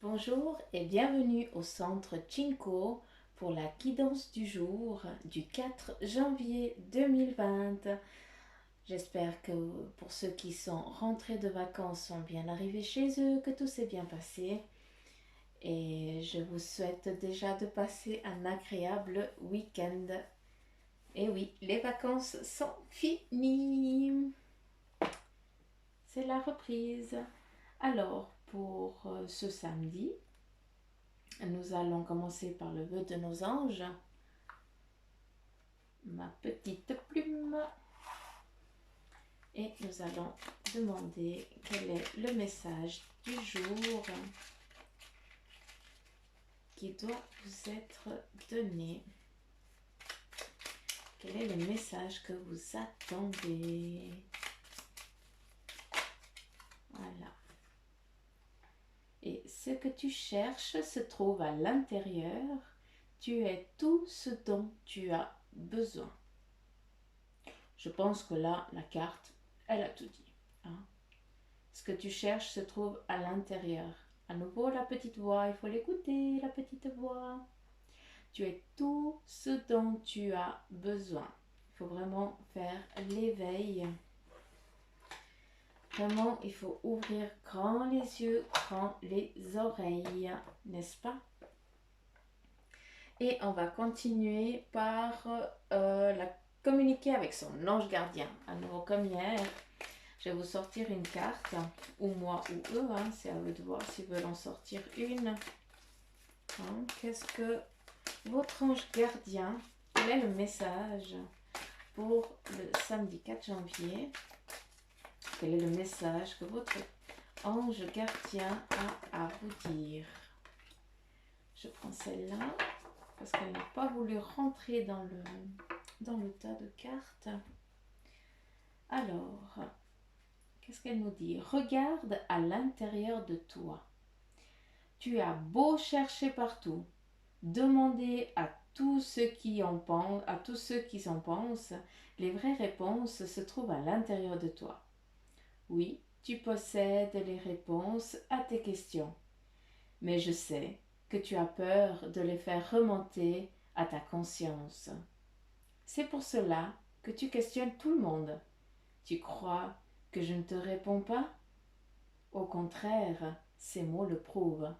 Bonjour et bienvenue au centre Chinko pour la guidance du jour du 4 janvier 2020. J'espère que pour ceux qui sont rentrés de vacances sont bien arrivés chez eux, que tout s'est bien passé. Et je vous souhaite déjà de passer un agréable week-end. Et oui, les vacances sont finies. C'est la reprise. Alors, pour ce samedi, nous allons commencer par le vœu de nos anges. Ma petite plume. Et nous allons demander quel est le message du jour qui doit vous être donné. Quel est le message que vous attendez? Voilà. Et ce que tu cherches se trouve à l'intérieur. Tu es tout ce dont tu as besoin. Je pense que là, la carte, elle a tout dit. Hein? Ce que tu cherches se trouve à l'intérieur. À nouveau, la petite voix, il faut l'écouter, la petite voix. Tu es tout ce dont tu as besoin. Il faut vraiment faire l'éveil. Vraiment, il faut ouvrir grand les yeux, grand les oreilles, n'est-ce pas? Et on va continuer par communiquer avec son ange gardien. À nouveau comme hier, je vais vous sortir une carte, ou moi ou eux, hein, c'est à eux de voir s'ils veulent en sortir une. Hein, qu'est-ce que votre ange gardien, quel est le message pour le samedi 4 janvier? Quel est le message que votre ange gardien a à vous dire? Je prends celle-là parce qu'elle n'a pas voulu rentrer dans le tas de cartes. Alors, qu'est-ce qu'elle nous dit? Regarde à l'intérieur de toi. Tu as beau chercher partout, demander à tous ceux qui en pensent, les vraies réponses se trouvent à l'intérieur de toi. Oui, tu possèdes les réponses à tes questions, mais je sais que tu as peur de les faire remonter à ta conscience. C'est pour cela que tu questionnes tout le monde. Tu crois que je ne te réponds pas? Au contraire, ces mots le prouvent.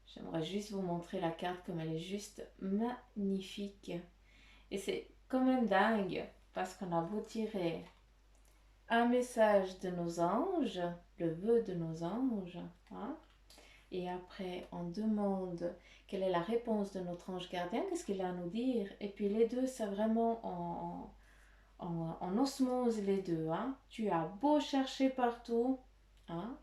J'aimerais juste vous montrer la carte comme elle est juste magnifique. Et c'est quand même dingue parce qu'on a beau tirer un message de nos anges, le vœu de nos anges, hein, et après on demande quelle est la réponse de notre ange gardien, qu'est-ce qu'il a à nous dire, et puis les deux, c'est vraiment en osmose les deux. Hein. Tu as beau chercher partout, hein,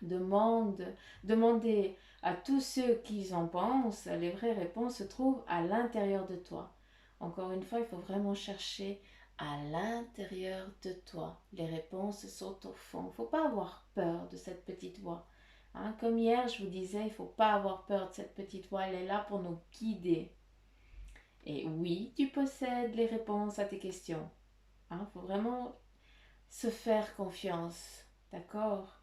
demandez à tous ceux qui en pensent, les vraies réponses se trouvent à l'intérieur de toi. Encore une fois, il faut vraiment chercher à l'intérieur de toi. Les réponses sont au fond. Il ne faut pas avoir peur de cette petite voix. Hein, comme hier, je vous disais, il ne faut pas avoir peur de cette petite voix. Elle est là pour nous guider. Et oui, tu possèdes les réponses à tes questions. Il faut vraiment se faire confiance. D'accord?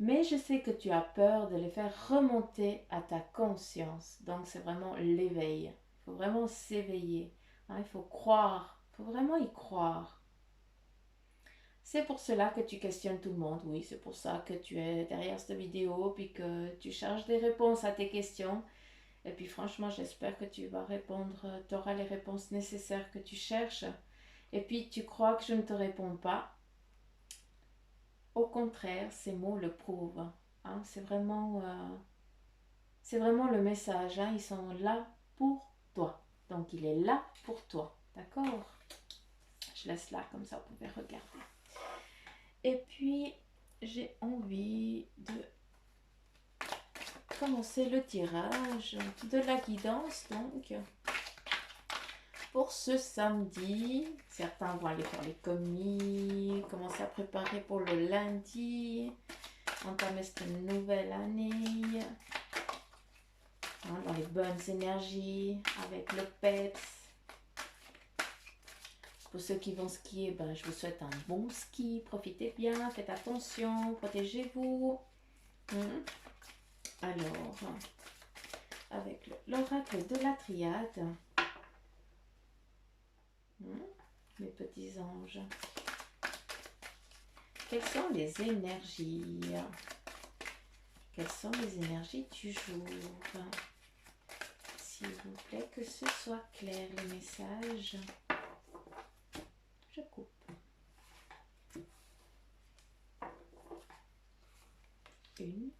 Mais je sais que tu as peur de les faire remonter à ta conscience. Donc c'est vraiment l'éveil. Il faut vraiment s'éveiller. Il faut croire. Il faut vraiment y croire. C'est pour cela que tu questionnes tout le monde. Oui, c'est pour ça que tu es derrière cette vidéo puis que tu cherches des réponses à tes questions. Et puis franchement, j'espère que tu vas répondre, tu auras les réponses nécessaires que tu cherches. Et puis tu crois que je ne te réponds pas. Au contraire, ces mots le prouvent. Hein, c'est vraiment le message. Hein, ils sont là pour toi. Donc il est là pour toi. D'accord? Je laisse là, comme ça vous pouvez regarder. Et puis, j'ai envie de commencer le tirage de la guidance. Donc, pour ce samedi, certains vont aller faire les commis, commencer à préparer pour le lundi, entamer cette nouvelle année, hein, dans les bonnes énergies, avec le PEPS. Pour ceux qui vont skier, je vous souhaite un bon ski, profitez bien, faites attention, protégez-vous. Hmm. Alors, avec l'oracle de la triade, mes petits anges, quelles sont les énergies? Quelles sont les énergies du jour? S'il vous plaît, que ce soit clair les messages. Je coupe. Une,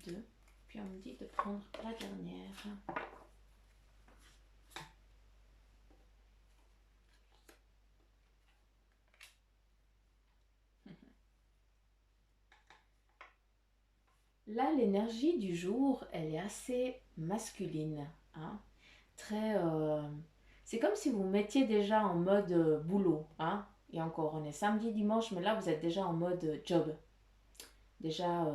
deux, puis on me dit de prendre la dernière. Là, l'énergie du jour, elle est assez masculine. Hein, très... c'est comme si vous mettiez déjà en mode boulot. Hein, et encore, on est samedi, dimanche, mais là, vous êtes déjà en mode job. Déjà,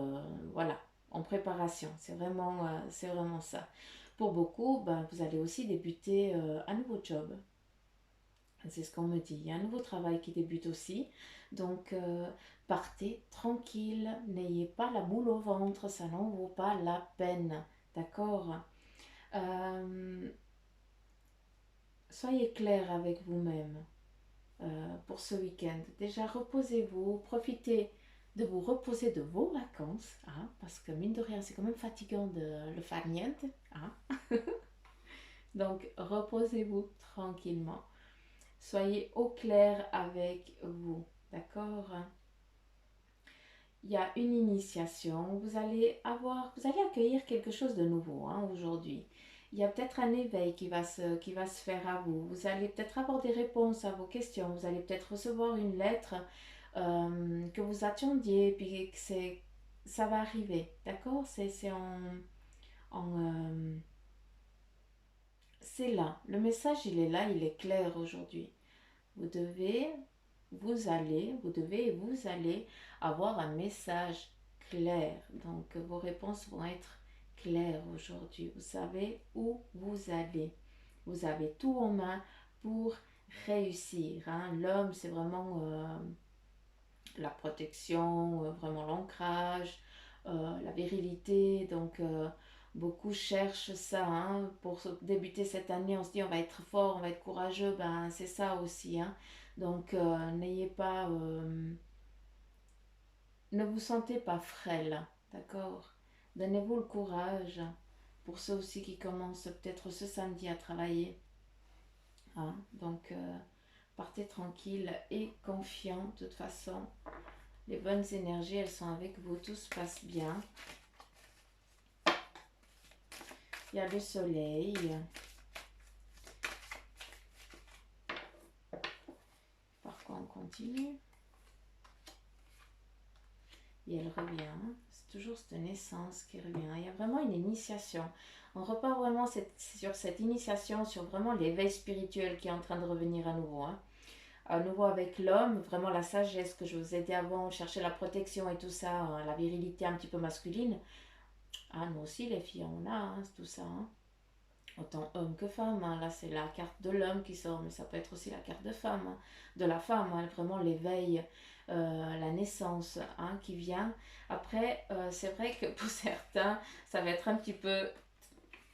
voilà, en préparation. C'est vraiment ça. Pour beaucoup, ben, vous allez aussi débuter un nouveau job. C'est ce qu'on me dit. Il y a un nouveau travail qui débute aussi. Donc, partez tranquille. N'ayez pas la boule au ventre. Ça n'en vaut pas la peine. D'accord. Soyez clair avec vous-même pour ce week-end. Déjà, reposez-vous. Profitez de vous reposer de vos vacances. Hein, parce que mine de rien, c'est quand même fatigant de le faire niente. Hein. Donc, reposez-vous tranquillement. Soyez au clair avec vous, d'accord? Il y a une initiation, vous allez accueillir quelque chose de nouveau hein, aujourd'hui. Il y a peut-être un éveil qui va se faire à vous. Vous allez peut-être avoir des réponses à vos questions. Vous allez peut-être recevoir une lettre que vous attendiez, puis que ça va arriver, d'accord? En, c'est là. Le message, il est là, il est clair aujourd'hui. Vous devez, vous allez avoir un message clair. Donc, vos réponses vont être claires aujourd'hui. Vous savez où vous allez. Vous avez tout en main pour réussir. Hein. L'homme, c'est vraiment la protection, vraiment l'ancrage, la virilité. Donc, beaucoup cherchent ça hein, pour débuter cette année. On se dit on va être fort, on va être courageux. Ben, c'est ça aussi. Hein. Donc, n'ayez pas. Ne vous sentez pas frêle. D'accord. Donnez-vous le courage. Pour ceux aussi qui commencent peut-être ce samedi à travailler. Hein. Donc, partez tranquille et confiant. De toute façon, les bonnes énergies, elles sont avec vous. Tout se passe bien. Il y a le soleil. Par quoi on continue. Et elle revient. C'est toujours cette naissance qui revient. Il y a vraiment une initiation. On repart vraiment sur cette initiation, sur vraiment l'éveil spirituel qui est en train de revenir à nouveau. Hein. À nouveau avec l'homme, vraiment la sagesse que je vous ai dit avant, chercher la protection et tout ça, hein, la virilité un petit peu masculine. Ah, nous aussi les filles, on a hein, tout ça. Hein. Autant homme que femme. Hein. Là, c'est la carte de l'homme qui sort, mais ça peut être aussi la carte de femme, hein, de la femme. Hein, vraiment l'éveil, la naissance hein, qui vient. Après, c'est vrai que pour certains, ça va être un petit peu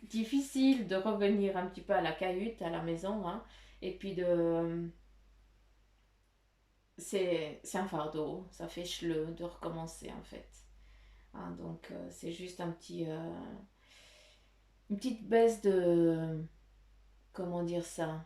difficile de revenir un petit peu à la cahute, à la maison. Hein, et puis c'est un fardeau, ça fait cheleux de recommencer en fait. Hein, donc c'est juste une petite baisse de, comment dire ça,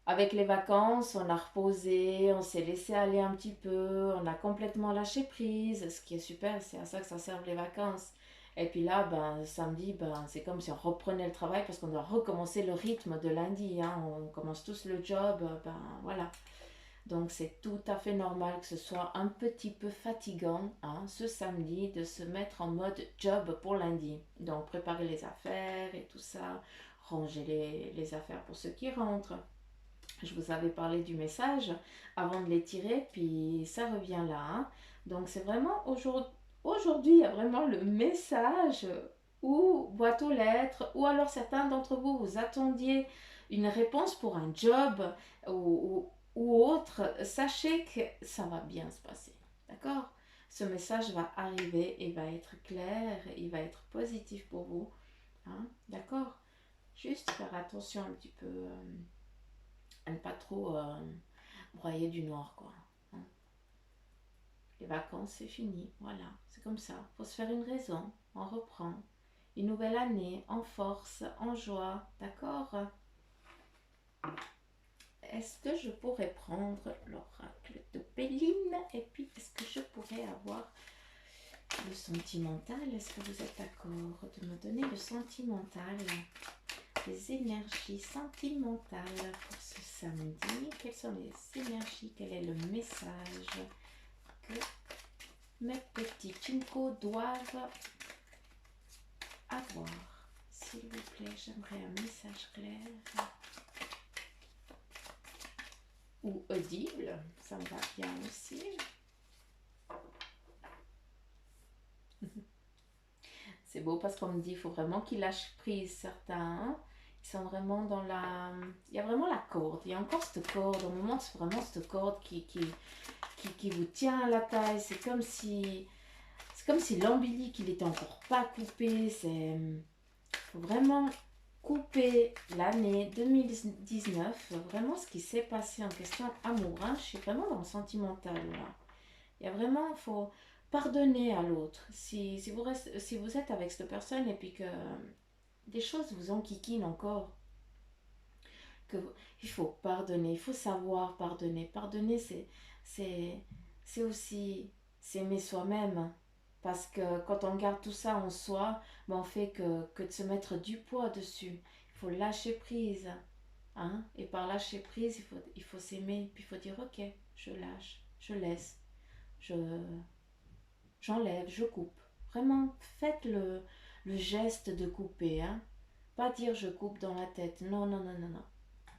avec les vacances, on a reposé, on s'est laissé aller un petit peu, on a complètement lâché prise, ce qui est super, c'est à ça que ça servent les vacances. Et puis là, ben, samedi, ben, c'est comme si on reprenait le travail parce qu'on doit recommencer le rythme de lundi. Hein. On commence tous le job, ben voilà. Donc c'est tout à fait normal que ce soit un petit peu fatigant hein, ce samedi de se mettre en mode job pour lundi. Donc préparer les affaires et tout ça, ranger les affaires pour ceux qui rentrent. Je vous avais parlé du message avant de les tirer, puis ça revient là. Hein. Donc c'est vraiment aujourd'hui, il y a vraiment le message ou boîte aux lettres, ou alors certains d'entre vous, vous attendiez une réponse pour un job ou autre. Sachez que ça va bien se passer. D'accord? ce message va arriver et va être clair, il va être positif pour vous. Hein, d'accord? Juste faire attention un petit peu à ne pas trop broyer du noir, quoi. Hein. Les vacances, c'est fini, voilà, c'est comme ça. Faut se faire une raison, on reprend. Une nouvelle année, en force, en joie, d'accord? Est-ce que je pourrais prendre l'oracle de Péline? Et puis, est-ce que je pourrais avoir le sentimental? Est-ce que vous êtes d'accord de me donner le sentimental? Les énergies sentimentales pour ce samedi. Quelles sont les énergies? Quel est le message que mes petits Chinko doivent avoir? S'il vous plaît, j'aimerais un message clair ou audible, ça me va bien aussi. C'est beau parce qu'on me dit qu'il faut vraiment qu'ils lâchent prise, certains. Hein. Ils sont vraiment dans la... Il y a vraiment la corde. Il y a encore cette corde. Au moment, c'est vraiment cette corde qui vous tient à la taille. C'est comme si l'ombilic, il était encore pas coupé. C'est... faut vraiment couper l'année 2019. Vraiment ce qui s'est passé en question amour. Hein. Je suis vraiment dans le sentimental, là. Il y a vraiment... faut pardonner à l'autre. Si vous êtes avec cette personne et puis que des choses vous enquiquinent encore, il faut pardonner, il faut savoir pardonner. Pardonner, c'est aussi s'aimer soi-même. Parce que quand on garde tout ça en soi, ben on fait que de se mettre du poids dessus. Il faut lâcher prise. Hein? Et par lâcher prise, il faut s'aimer. Puis il faut dire, ok, je lâche, je laisse, je, j'enlève, je coupe. Vraiment, faites le geste de couper. Hein? Pas dire je coupe dans la tête. Non, non, non, non, non.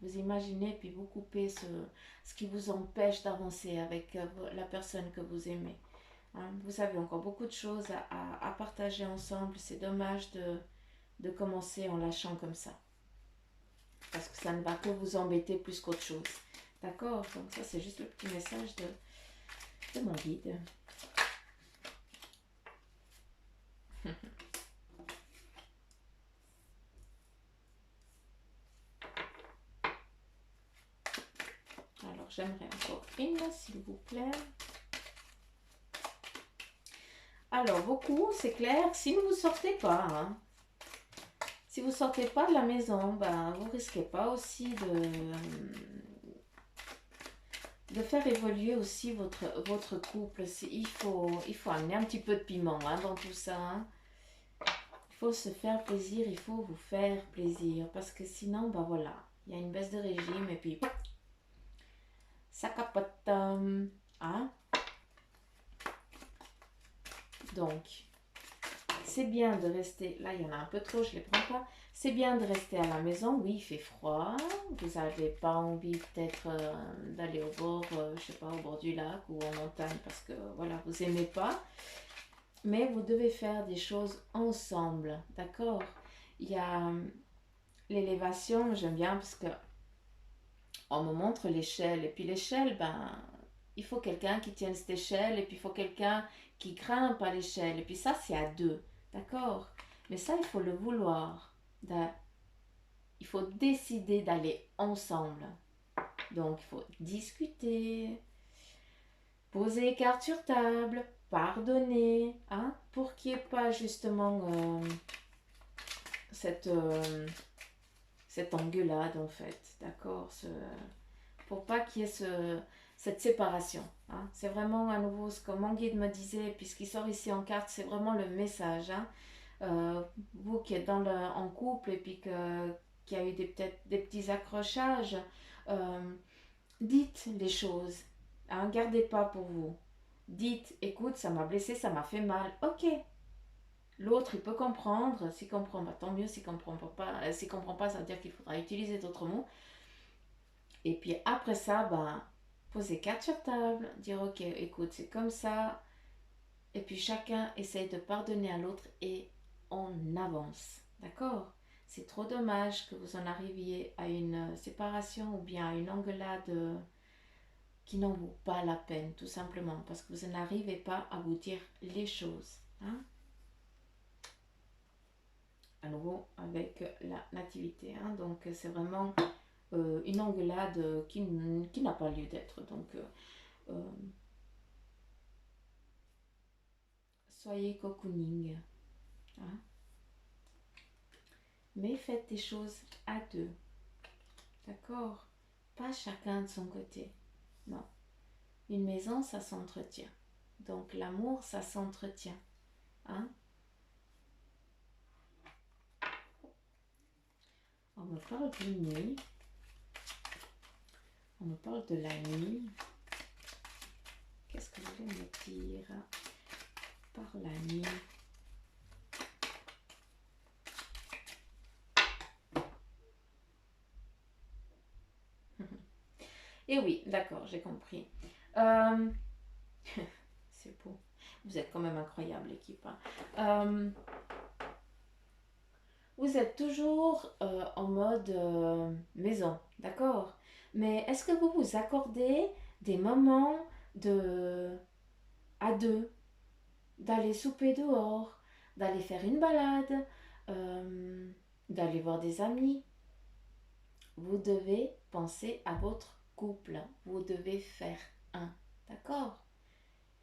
Vous imaginez, puis vous coupez ce qui vous empêche d'avancer avec la personne que vous aimez. Hein? Vous avez encore beaucoup de choses à partager ensemble. C'est dommage de commencer en lâchant comme ça. Parce que ça ne va que vous embêter plus qu'autre chose. D'accord? Donc ça, c'est juste le petit message de mon guide. Alors, j'aimerais encore une, s'il vous plaît. Alors, beaucoup, c'est clair, si vous ne sortez pas, hein, si vous ne sortez pas de la maison, ben, vous ne risquez pas aussi de faire évoluer aussi votre couple. Il faut amener un petit peu de piment hein, dans tout ça. Hein. Il faut se faire plaisir, il faut vous faire plaisir. Parce que sinon, ben voilà, il y a une baisse de régime et puis ça capote. Hein. Donc, c'est bien de rester, là il y en a un peu trop, je ne les prends pas. C'est bien de rester à la maison, oui il fait froid, vous n'avez pas envie peut-être d'aller au bord, je sais pas, au bord du lac ou en montagne parce que voilà, vous n'aimez pas. Mais vous devez faire des choses ensemble, d'accord? Il y a l'élévation, j'aime bien parce que on me montre l'échelle et puis l'échelle, ben il faut quelqu'un qui tienne cette échelle et puis il faut quelqu'un qui grimpe à l'échelle et puis ça c'est à deux, d'accord? Mais ça il faut le vouloir, il faut décider d'aller ensemble. Donc il faut discuter, poser les cartes sur table, pardonner, hein, pour qu'il n'y ait pas justement cette engueulade en fait, d'accord? Pour pas qu'il y ait cette séparation. Hein. C'est vraiment à nouveau ce que mon guide me disait, puisqu'il sort ici en carte, c'est vraiment le message. Hein. Vous qui êtes en couple et puis qu'il y a eu peut-être des petits accrochages, dites les choses. Hein, gardez pas pour vous. Dites, écoute, ça m'a blessé, ça m'a fait mal. Ok. L'autre, il peut comprendre. S'il comprend, bah, tant mieux. S'il comprend pas, s'il comprend pas, ça veut dire qu'il faudra utiliser d'autres mots. Et puis après ça, ben, poser carte sur table, dire ok, écoute, c'est comme ça. Et puis chacun essaye de pardonner à l'autre et on avance. D'accord? C'est trop dommage que vous en arriviez à une séparation ou bien à une engueulade qui n'en vaut pas la peine, tout simplement, parce que vous n'arrivez pas à vous dire les choses. Hein? À nouveau avec la nativité. Hein? Donc c'est vraiment une engueulade qui n'a pas lieu d'être. Donc soyez cocooning. Hein? Mais faites des choses à deux. D'accord? Pas chacun de son côté. Non. Une maison, ça s'entretient. Donc l'amour, ça s'entretient. Hein? On me parle d'une nuit. On me parle de la nuit. Qu'est-ce que vous voulez me dire par la nuit? Et oui, d'accord, j'ai compris. C'est beau. Vous êtes quand même incroyable, l'équipe. Hein. Vous êtes toujours en mode maison, d'accord? Mais est-ce que vous vous accordez des moments à deux, d'aller souper dehors, d'aller faire une balade, d'aller voir des amis? Vous devez penser à votre couple. Vous devez faire un, d'accord?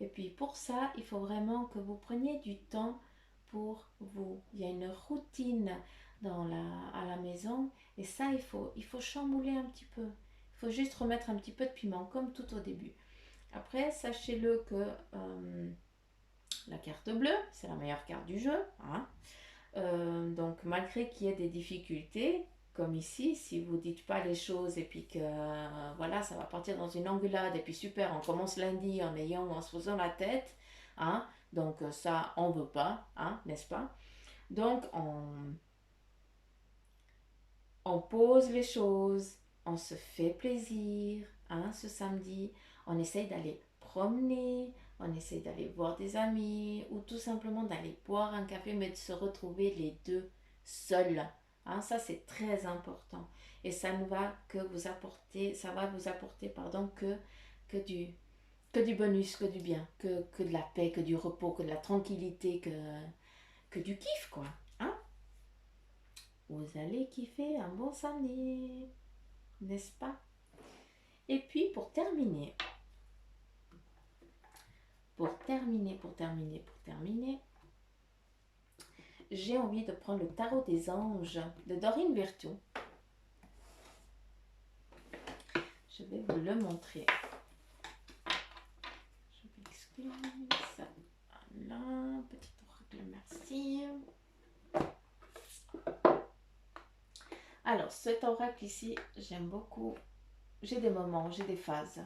Et puis pour ça, il faut vraiment que vous preniez du temps pour vous. Il y a une routine à la maison et ça, il faut chambouler un petit peu. Il faut juste remettre un petit peu de piment comme tout au début. Après, sachez-le que la carte bleue, c'est la meilleure carte du jeu. Hein. Donc malgré qu'il y ait des difficultés, comme ici, si vous dites pas les choses et puis que voilà, ça va partir dans une engueulade et puis super, on commence lundi en se faisant la tête, hein, donc ça on veut pas, hein, n'est-ce pas? Donc on pose les choses, on se fait plaisir, hein, ce samedi, on essaye d'aller promener, on essaye d'aller voir des amis ou tout simplement d'aller boire un café, mais de se retrouver les deux seuls. Hein, ça c'est très important et ça ne va que vous apporter, ça va vous apporter pardon que du bonus, que du bien, que de la paix, que du repos, que de la tranquillité, que du kiff quoi. Hein? Vous allez kiffer un bon samedi, n'est-ce pas? Et puis pour terminer, j'ai envie de prendre le tarot des anges de Dorine Virtue. Je vais vous le montrer. Je m'excuse. Voilà, petit oracle, merci. Alors, cet oracle ici, j'aime beaucoup. J'ai des moments, j'ai des phases.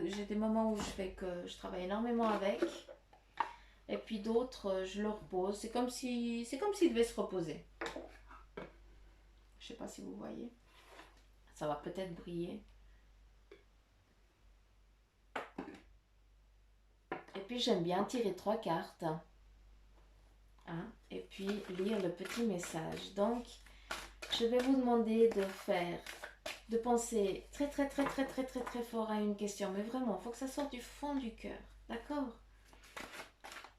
J'ai des moments où je travaille énormément avec. Et puis d'autres, je le repose. C'est comme s'il devait se reposer. Je sais pas si vous voyez. Ça va peut-être briller. Et puis j'aime bien tirer 3 cartes. Hein, et puis lire le petit message. Donc, je vais vous demander de penser très très très très très très très fort à une question. Mais vraiment, il faut que ça sorte du fond du cœur. D'accord?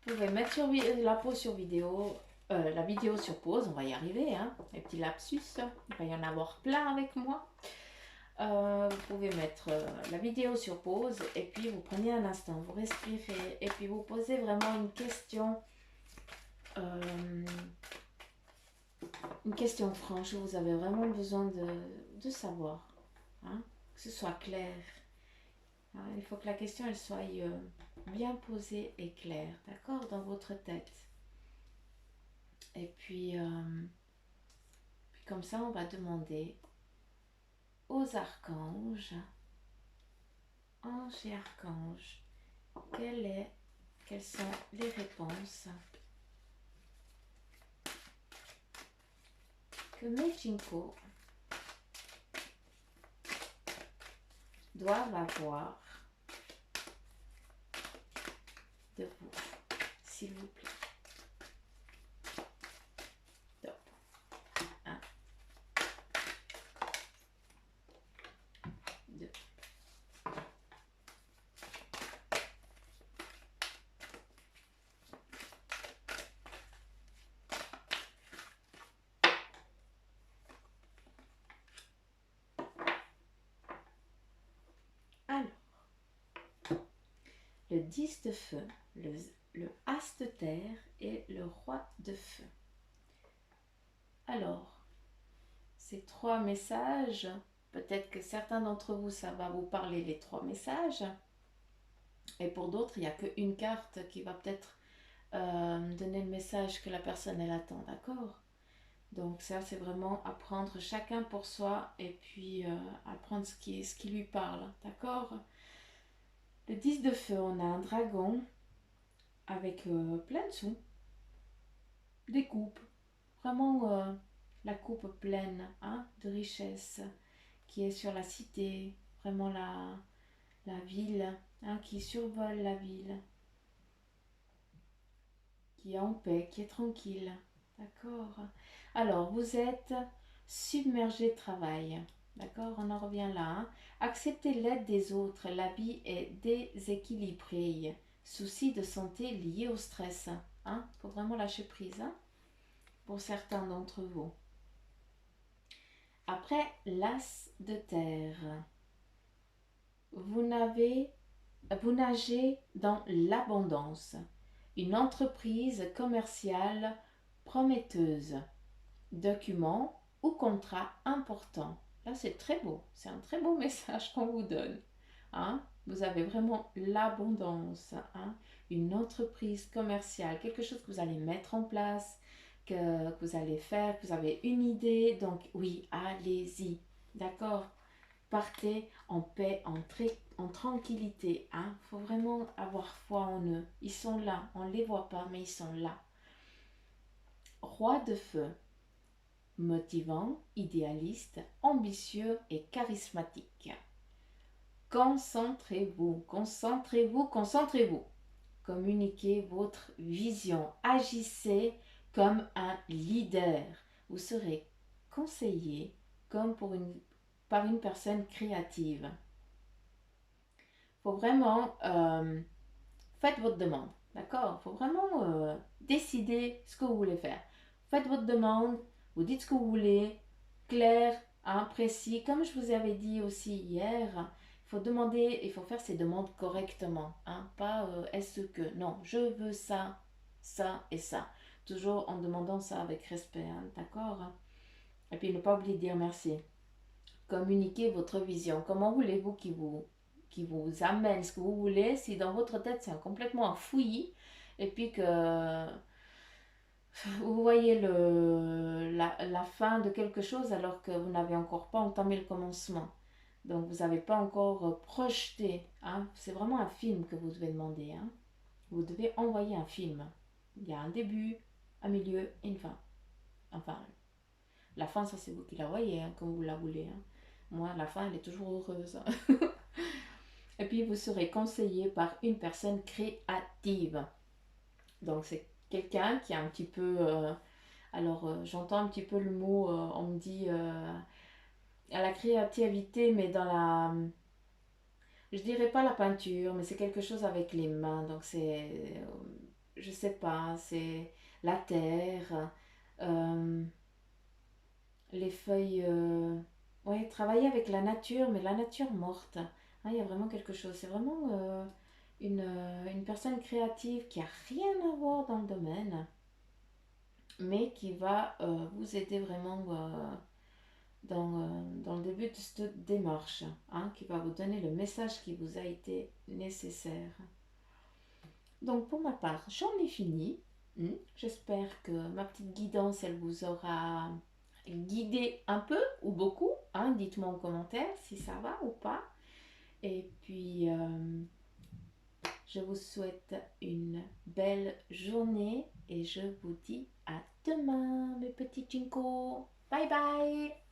Vous pouvez mettre la pause sur vidéo, la vidéo sur pause, on va y arriver, hein. Les petits lapsus, il va y en avoir plein avec moi. Vous pouvez mettre la vidéo sur pause et puis vous prenez un instant, vous respirez et puis vous posez vraiment une question franche où vous avez vraiment besoin de savoir, hein, que ce soit clair. Hein, il faut que la question elle soit bien posée et claire, d'accord, dans votre tête. Et puis comme ça, on va demander aux archanges, anges et archanges, quelles sont les réponses que Mejinko doivent avoir de vous, s'il vous plaît. Top. 1, 2, le 10 de feu, le as de terre et le roi de feu. Alors, ces 3 messages, peut-être que certains d'entre vous, ça va vous parler les 3 messages. Et pour d'autres, il n'y a qu'une carte qui va peut-être donner le message que la personne elle attend, d'accord? Donc ça, c'est vraiment apprendre chacun pour soi et puis apprendre ce qui lui parle, d'accord? Le 10 de feu, on a un dragon avec plein de sous, des coupes, vraiment la coupe pleine hein, de richesse qui est sur la cité, vraiment la ville, hein, qui survole la ville, qui est en paix, qui est tranquille. D'accord? Alors, vous êtes submergé de travail. D'accord? On en revient là. Hein? Acceptez l'aide des autres. La vie est déséquilibrée. Soucis de santé liés au stress. Hein? Faut vraiment lâcher prise hein? Pour certains d'entre vous. Après, l'as de terre. Vous nagez dans l'abondance. Une entreprise commerciale prometteuse. Document ou contrat important. Là, c'est très beau. C'est un très beau message qu'on vous donne. Hein? Vous avez vraiment l'abondance. Hein? Une entreprise commerciale, quelque chose que vous allez mettre en place, que vous allez faire, que vous avez une idée. Donc, oui, allez-y. D'accord? Partez en paix, en tranquillité. Il faut vraiment avoir foi en eux. Ils sont là. On ne les voit pas, mais ils sont là. Roi de feu. Motivant, idéaliste, ambitieux et charismatique. Concentrez-vous, concentrez-vous, concentrez-vous. Communiquez votre vision. Agissez comme un leader. Vous serez conseillé comme par une personne créative. Il faut vraiment faites votre demande. D'accord? Il faut vraiment décider ce que vous voulez faire. Faites votre demande. Vous dites ce que vous voulez, clair, hein, précis. Comme je vous avais dit aussi hier, il faut demander, il faut faire ses demandes correctement. Hein, pas est-ce que, non, je veux ça, ça et ça. Toujours en demandant ça avec respect, hein, d'accord? Et puis ne pas oublier de dire merci. Communiquez votre vision. Comment voulez-vous qu'il vous amène ce que vous voulez si dans votre tête c'est complètement un fouillis et puis que vous voyez la fin de quelque chose alors que vous n'avez encore pas entamé le commencement. Donc vous n'avez pas encore projeté. Hein. C'est vraiment un film que vous devez demander. Hein. Vous devez envoyer un film. Il y a un début, un milieu et une fin. Enfin, la fin, ça c'est vous qui la voyez, hein, comme vous la voulez. Hein. Moi, la fin, elle est toujours heureuse. Et puis, vous serez conseillé par une personne créative. Donc, c'est quelqu'un qui a un petit peu... j'entends un petit peu le mot, on me dit, à la créativité, mais dans la... Je dirais pas la peinture, mais c'est quelque chose avec les mains. Donc, c'est... je sais pas, c'est la terre, les feuilles... ouais, travailler avec la nature, mais la nature morte. Hein, il y a vraiment quelque chose. C'est vraiment une personne créative qui a rien à voir dans le domaine, mais qui va vous aider vraiment dans le début de cette démarche, hein, qui va vous donner le message qui vous a été nécessaire. Donc pour ma part, j'en ai fini. J'espère que ma petite guidance, elle vous aura guidé un peu ou beaucoup. Hein, dites-moi en commentaire si ça va ou pas. Et puis, je vous souhaite une belle journée et je vous dis à demain, mes petits Jinko. Bye bye!